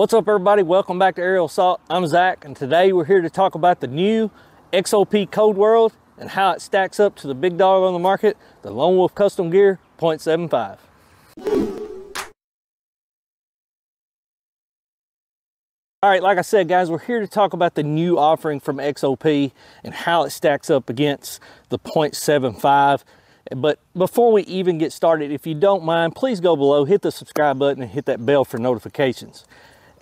What's up, everybody? Welcome back to Aerial Assault. I'm Zach, and today we're here to talk about the new XOP Code World and how it stacks up to the big dog on the market, the Lone Wolf Custom Gear .75. All right, like I said, guys, we're here to talk about the new offering from XOP and how it stacks up against the .75. But before we even get started, if you don't mind, please go below, hit the subscribe button, and hit that bell for notifications.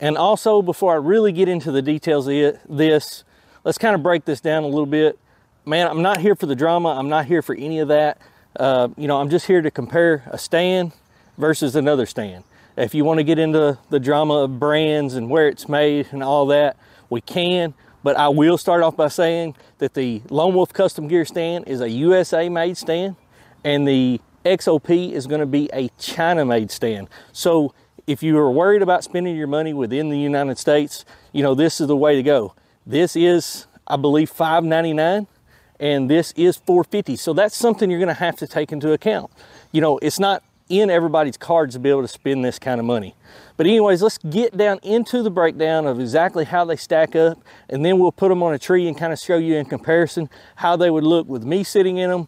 And also, before I really get into the details of this, let's kind of break this down a little bit. Man, I'm not here for the drama. I'm not here for any of that. I'm just here to compare a stand versus another stand. If you want to get into the drama of brands and where it's made and all that, we can. But I will start off by saying that the Lone Wolf Custom Gear stand is a USA-made stand, and the XOP is going to be a China-made stand. So if you are worried about spending your money within the United States, this is the way to go. This is, I believe, $5.99, and this is $4.50. So that's something you're going to have to take into account. It's not in everybody's cards to be able to spend this kind of money. But anyways, let's get down into the breakdown of exactly how they stack up, and then we'll put them on a tree and kind of show you in comparison how they would look with me sitting in them,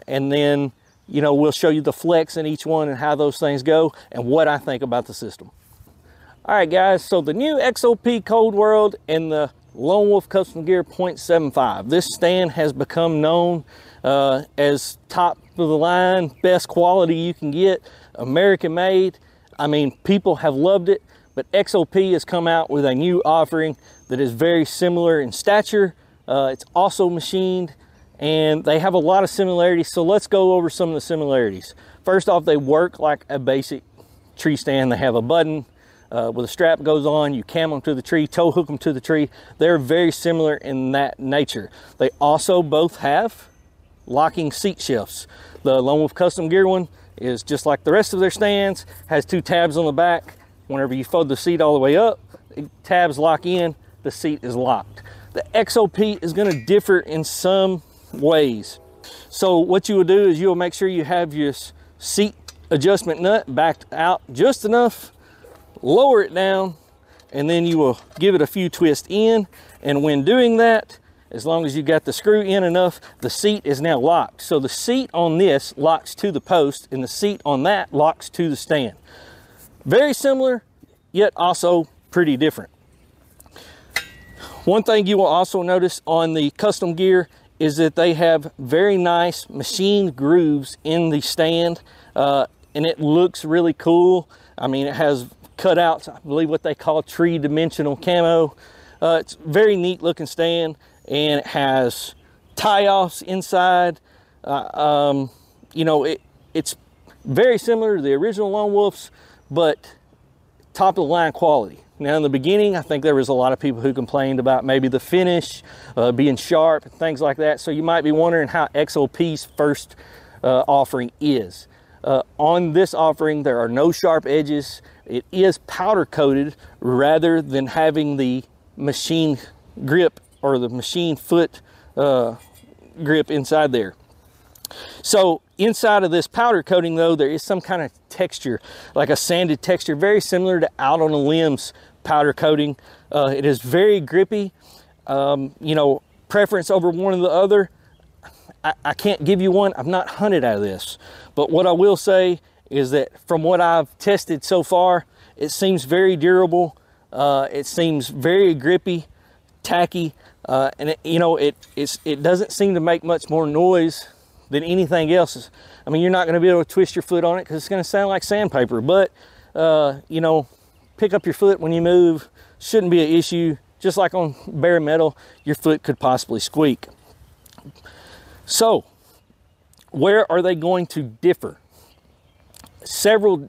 and then we'll show you the flex in each one and how those things go and what I think about the system. All right, guys, so the new XOP Code World and the Lone Wolf Custom Gear .75. This stand has become known as top of the line, best quality you can get, American made. I mean, people have loved it, but XOP has come out with a new offering that is very similar in stature. It's also machined, and they have a lot of similarities. So let's go over some of the similarities. First off, they work like a basic tree stand. They have a button with a strap that goes on. You cam them to the tree, tow hook them to the tree. They're very similar in that nature. They also both have locking seat shifts. The Lone Wolf Custom Gear one is just like the rest of their stands, has two tabs on the back. Whenever you fold the seat all the way up, tabs lock in, the seat is locked. The XOP is going to differ in some ways. So what you will do is you'll make sure you have your seat adjustment nut backed out just enough, lower it down, and then you will give it a few twists in. And when doing that, as long as you got the screw in enough, the seat is now locked. So the seat on this locks to the post, and the seat on that locks to the stand. Very similar, yet also pretty different. One thing you will also notice on the custom gear is that they have very nice machined grooves in the stand, and it looks really cool. I mean, it has cutouts, I believe what they call tree dimensional camo. It's a very neat looking stand, and it has tie-offs inside. It's very similar to the original Lone Wolf's, but top of the line quality. Now, in the beginning, I think there was a lot of people who complained about maybe the finish being sharp and things like that. So you might be wondering how XOP's first offering is. On this offering, there are no sharp edges. It is powder coated rather than having the machine grip or the machine foot grip inside there. So inside of this powder coating, though, there is some kind of texture, like a sanded texture, very similar to Out on the Limbs powder coating. It is very grippy. Preference over one or the other, I can't give you one. I've not hunted out of this. But what I will say is that from what I've tested so far, it seems very durable. It seems very grippy, tacky, and it doesn't seem to make much more noise than anything else. I mean, you're not going to be able to twist your foot on it because it's going to sound like sandpaper. But pick up your foot when you move. Shouldn't be an issue. Just like on bare metal, your foot could possibly squeak. So, where are they going to differ? Several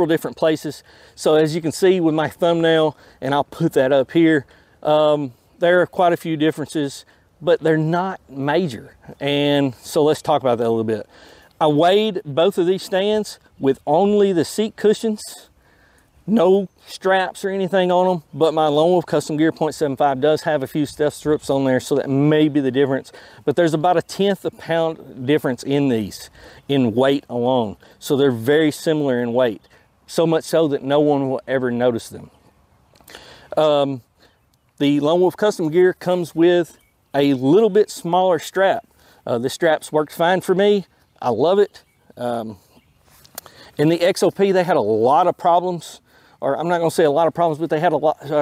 different places. So as you can see with my thumbnail, and I'll put that up here, there are quite a few differences, but they're not major. And so let's talk about that a little bit. I weighed both of these stands with only the seat cushions, no straps or anything on them, but my Lone Wolf Custom Gear .75 does have a few step strips on there, so that may be the difference. But there's about a 1/10 of a pound difference in these in weight alone. So they're very similar in weight, so much so that no one will ever notice them. The Lone Wolf Custom Gear comes with a little bit smaller strap. This strap's worked fine for me. I love it. In the XOP, they had a lot of problems, or I'm not going to say a lot of problems, but they had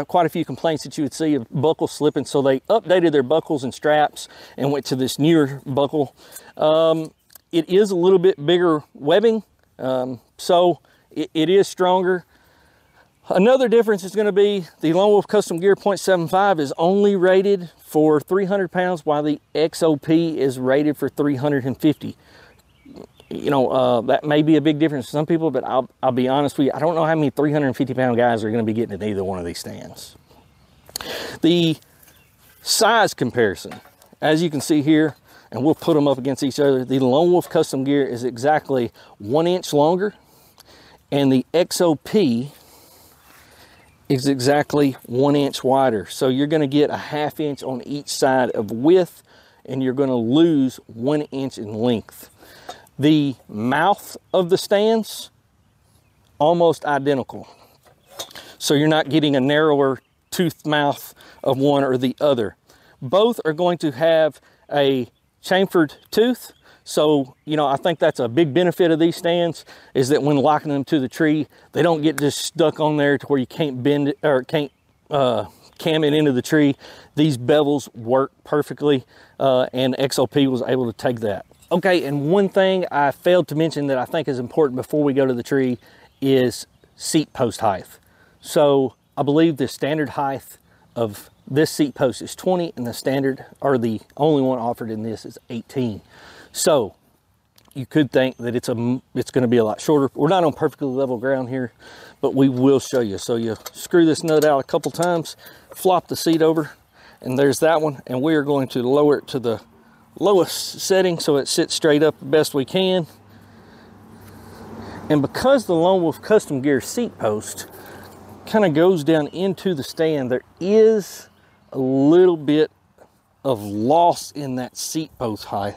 quite a few complaints that you would see of buckles slipping. So they updated their buckles and straps and went to this newer buckle. It is a little bit bigger webbing, so it is stronger. Another difference is going to be the Lone Wolf Custom Gear .75 is only rated for 300 pounds, while the XOP is rated for 350. You know, that may be a big difference to some people, but I'll be honest with you, I don't know how many 350-pound guys are going to be getting at either one of these stands. The size comparison, as you can see here, and we'll put them up against each other, the Lone Wolf Custom Gear is exactly 1 inch longer, and the XOP is exactly 1 inch wider. So you're going to get a ½ inch on each side of width, and you're going to lose 1 inch in length. The mouth of the stands, almost identical. So you're not getting a narrower toothed mouth of one or the other. Both are going to have a chamfered tooth. So, you know, I think that's a big benefit of these stands, is that when locking them to the tree, they don't get just stuck on there to where you can't bend it or can't cam it into the tree. These bevels work perfectly, and XOP was able to take that. Okay, and one thing I failed to mention that I think is important before we go to the tree is seat post height. So I believe the standard height of this seat post is 20, and the standard, or the only one offered in this, is 18. So you could think that it's going to be a lot shorter. We're not on perfectly level ground here, but we will show you. So you screw this nut out a couple times, flop the seat over, and there's that one. And we are going to lower it to the lowest setting so it sits straight up the best we can. And because the Lone Wolf Custom Gear seat post kind of goes down into the stand, there is a little bit of loss in that seat post height.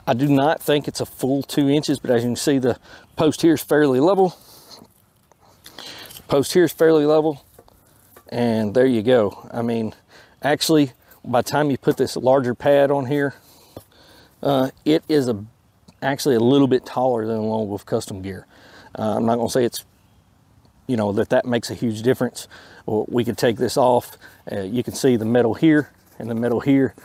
I do not think it's a full 2 inches, but as you can see, the post here is fairly level. The post here is fairly level, and there you go. I mean, actually, by the time you put this larger pad on here, it is actually a little bit taller than the Lone Wolf Custom Gear. I'm not going to say it's, you know, that makes a huge difference. Or we could take this off. You can see the metal here and the metal here.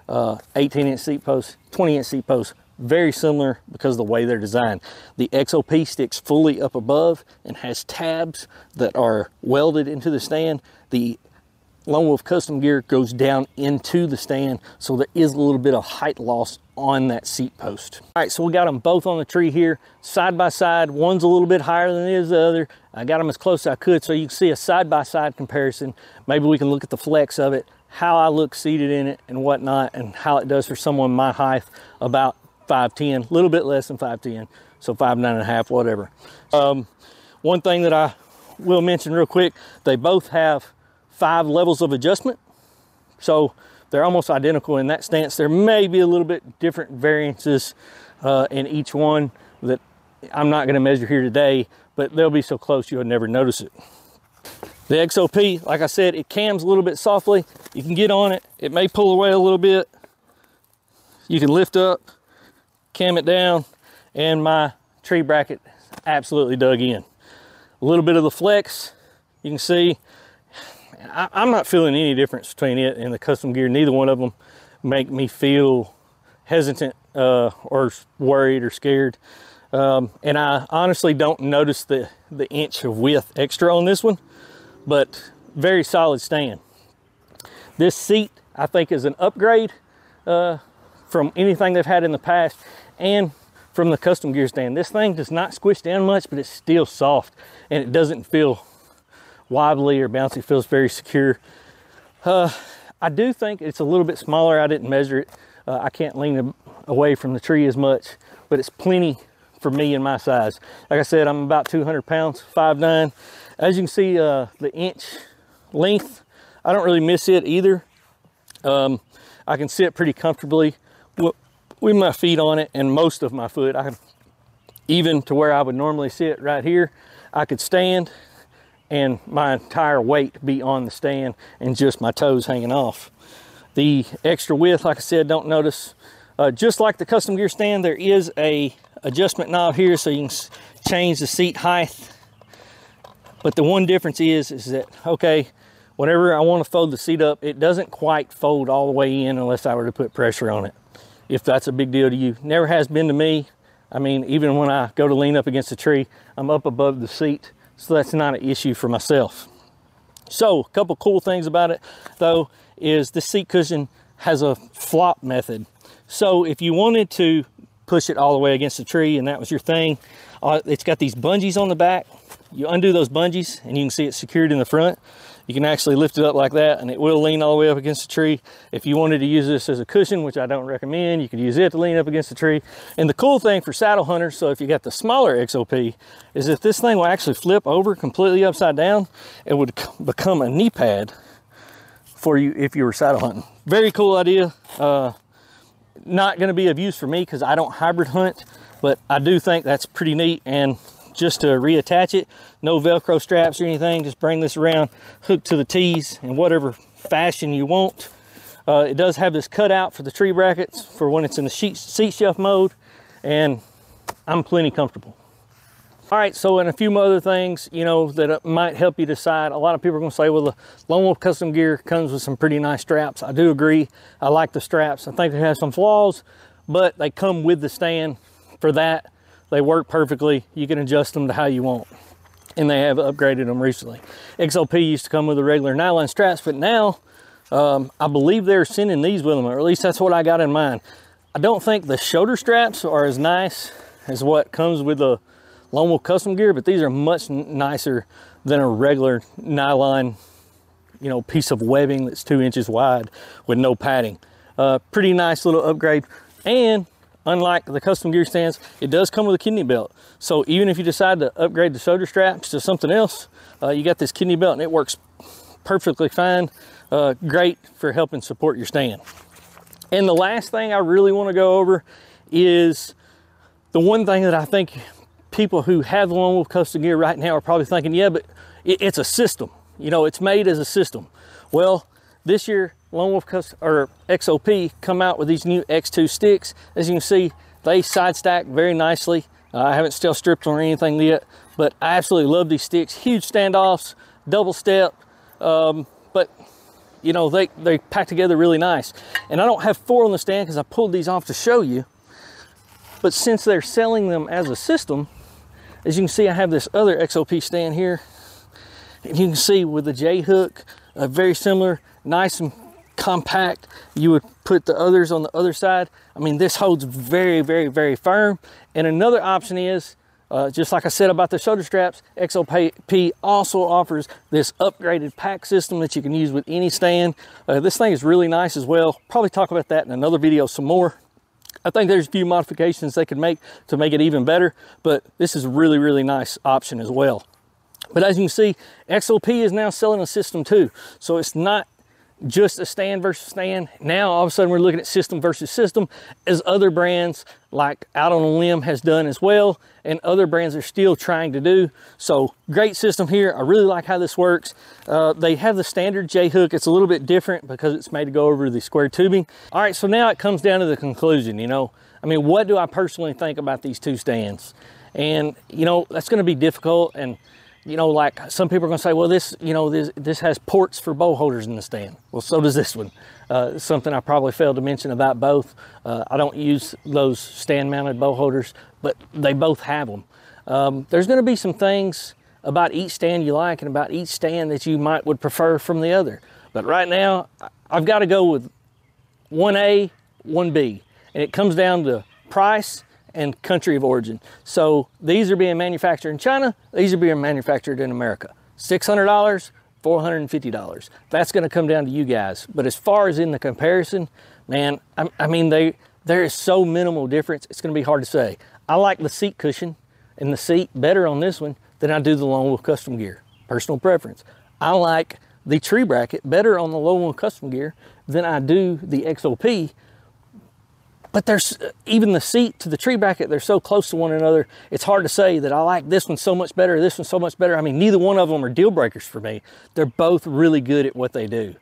18-inch seat post, 20-inch seat post, very similar because of the way they're designed. The XOP sticks fully up above and has tabs that are welded into the stand. The Lone Wolf Custom Gear goes down into the stand, so there is a little bit of height loss on that seat post. All right, so we got them both on the tree here, side by side. One's a little bit higher than the other. I got them as close as I could so you can see a side-by-side comparison. Maybe we can look at the flex of it, how I look seated in it and whatnot, and how it does for someone my height, about 5'10", a little bit less than 5'10", so 5'9.5", whatever. One thing that I will mention real quick, they both have 5 levels of adjustment, so they're almost identical in that stance. There may be a little bit different variances in each one that I'm not going to measure here today, but they'll be so close you'll never notice it. The XOP, like I said, it cams a little bit softly. You can get on it. It may pull away a little bit. You can lift up, cam it down, and my tree bracket absolutely dug in. A little bit of the flex, you can see. I'm not feeling any difference between it and the Custom Gear. Neither one of them make me feel hesitant or worried or scared. And I honestly don't notice the inch of width extra on this one, but very solid stand. This seat, I think, is an upgrade from anything they've had in the past and from the Custom Gear stand. This thing does not squish down much, but it's still soft and it doesn't feel wobbly or bouncy. It feels very secure. I do think it's a little bit smaller. I didn't measure it. I can't lean away from the tree as much, but it's plenty for me in my size. Like I said, I'm about 200 pounds, 5'9". As you can see, the inch length, I don't really miss it either. I can sit pretty comfortably with my feet on it, and most of my foot, even to where I would normally sit right here, I could stand and my entire weight be on the stand and just my toes hanging off. The extra width, like I said, don't notice. Just like the custom gear stand, there is a adjustment knob here so you can change the seat height. But the one difference is that, okay, whenever I want to fold the seat up, it doesn't quite fold all the way in unless I were to put pressure on it. If that's a big deal to you. Never has been to me. I mean, even when I go to lean up against a tree, I'm up above the seat, so that's not an issue for myself. So, a couple cool things about it, though, is the seat cushion has a flop method. So, if you wanted to push it all the way against the tree and that was your thing, it's got these bungees on the back. You undo those bungees and you can see it's secured in the front. You can actually lift it up like that and it will lean all the way up against the tree. If you wanted to use this as a cushion, which I don't recommend, you could use it to lean up against the tree. And the cool thing for saddle hunters, so if you got the smaller XOP, is that this thing will actually flip over completely upside down. It would become a knee pad for you if you were saddle hunting. Very cool idea. Not going to be of use for me because I don't hybrid hunt, but I do think that's pretty neat. And just to reattach it, no Velcro straps or anything, just bring this around, hook to the tees in whatever fashion you want. It does have this cutout for the tree brackets for when it's in the seat shelf mode, and I'm plenty comfortable. All right, so and a few other things, you know, that might help you decide. A lot of people are going to say, well, the Lone Wolf Custom Gear comes with some pretty nice straps. I do agree. I like the straps. I think they have some flaws, but they come with the stand. For that, they work perfectly. You can adjust them to how you want. And they have upgraded them recently. XOP used to come with the regular nylon straps, but now I believe they're sending these with them, or at least that's what I got in mind. I don't think the shoulder straps are as nice as what comes with the Lone Wolf Custom Gear, but these are much nicer than a regular nylon, you know, piece of webbing that's 2 inches wide with no padding. Pretty nice little upgrade. And unlike the custom gear stands, it does come with a kidney belt. So even if you decide to upgrade the shoulder straps to something else, you got this kidney belt and it works perfectly fine. Great for helping support your stand. And the last thing I really want to go over is the one thing that I think people who have the Lone Wolf Custom Gear right now are probably thinking, yeah, but it's a system. You know, it's made as a system. Well, this year, Lone Wolf XOP come out with these new X2 sticks. As you can see, they side stack very nicely. I haven't still stripped them or anything yet, but I absolutely love these sticks. Huge standoffs, double step, but you know, they pack together really nice. And I don't have 4 on the stand because I pulled these off to show you. But since they're selling them as a system, as you can see, I have this other XOP stand here. And you can see with the J hook, very similar, nice and compact. You would put the others on the other side. I mean, this holds very, very, very firm. And another option is, just like I said about the shoulder straps, XOP also offers this upgraded pack system that you can use with any stand. This thing is really nice as well. Probably talk about that in another video some more. I think there's a few modifications they could make to make it even better, but this is a really, really nice option as well. But as you can see, XOP is now selling a system too. So it's not just a stand versus stand. Now all of a sudden we're looking at system versus system, as other brands like Out on a Limb has done as well, and other brands are still trying to do. So great system here. I really like how this works. They have the standard J hook. It's a little bit different because it's made to go over the square tubing. All right, so now it comes down to the conclusion. You know, I mean, what do I personally think about these two stands? And you know, that's going to be difficult. And you know, like some people are going to say, well, this, you know, this has ports for bow holders in the stand. Well, so does this one. Something I probably failed to mention about both. I don't use those stand mounted bow holders, but they both have them. There's going to be some things about each stand you like and about each stand that you would prefer from the other. But right now, I've got to go with 1A, 1B. And it comes down to price and country of origin. So these are being manufactured in China, these are being manufactured in America. $600, $450. That's going to come down to you guys. But as far as in the comparison, man, I mean, there is so minimal difference, it's going to be hard to say. I like the seat cushion and the seat better on this one than I do the Lone Wolf Custom Gear. Personal preference. I like the tree bracket better on the Lone Wolf Custom Gear than I do the XOP. but there's even the seat to the tree bracket, they're so close to one another, it's hard to say that I like this one so much better, this one so much better. I mean, neither one of them are deal breakers for me. They're both really good at what they do.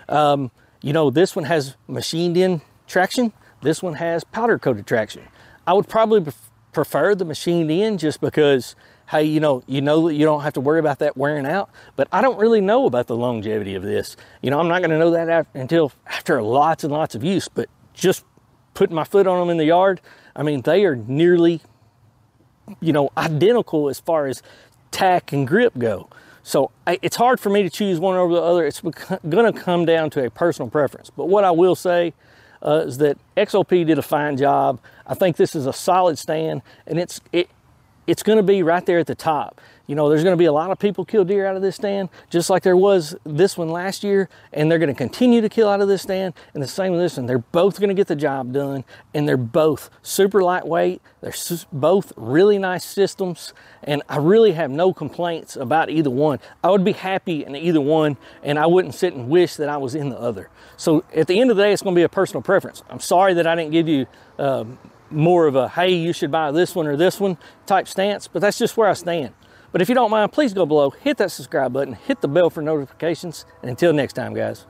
You know, this one has machined in traction. This one has powder coated traction. I would probably prefer the machined in just because, hey, you know that you don't have to worry about that wearing out, but I don't really know about the longevity of this. You know, I'm not gonna know that until after lots and lots of use, but just putting my foot on them in the yard, I mean, they are nearly, you know, identical as far as tack and grip go. So it's hard for me to choose one over the other. It's gonna come down to a personal preference. But what I will say is that XOP did a fine job. I think this is a solid stand, and it's gonna be right there at the top. You know, there's gonna be a lot of people kill deer out of this stand, just like there was this one last year, and they're gonna continue to kill out of this stand, and the same with this one. They're both gonna get the job done, and they're both super lightweight. They're both really nice systems, and I really have no complaints about either one. I would be happy in either one, and I wouldn't sit and wish that I was in the other. So at the end of the day, it's gonna be a personal preference. I'm sorry that I didn't give you more of a, hey, you should buy this one or this one type stance, but that's just where I stand. But if you don't mind, please go below, hit that subscribe button, hit the bell for notifications, and until next time, guys.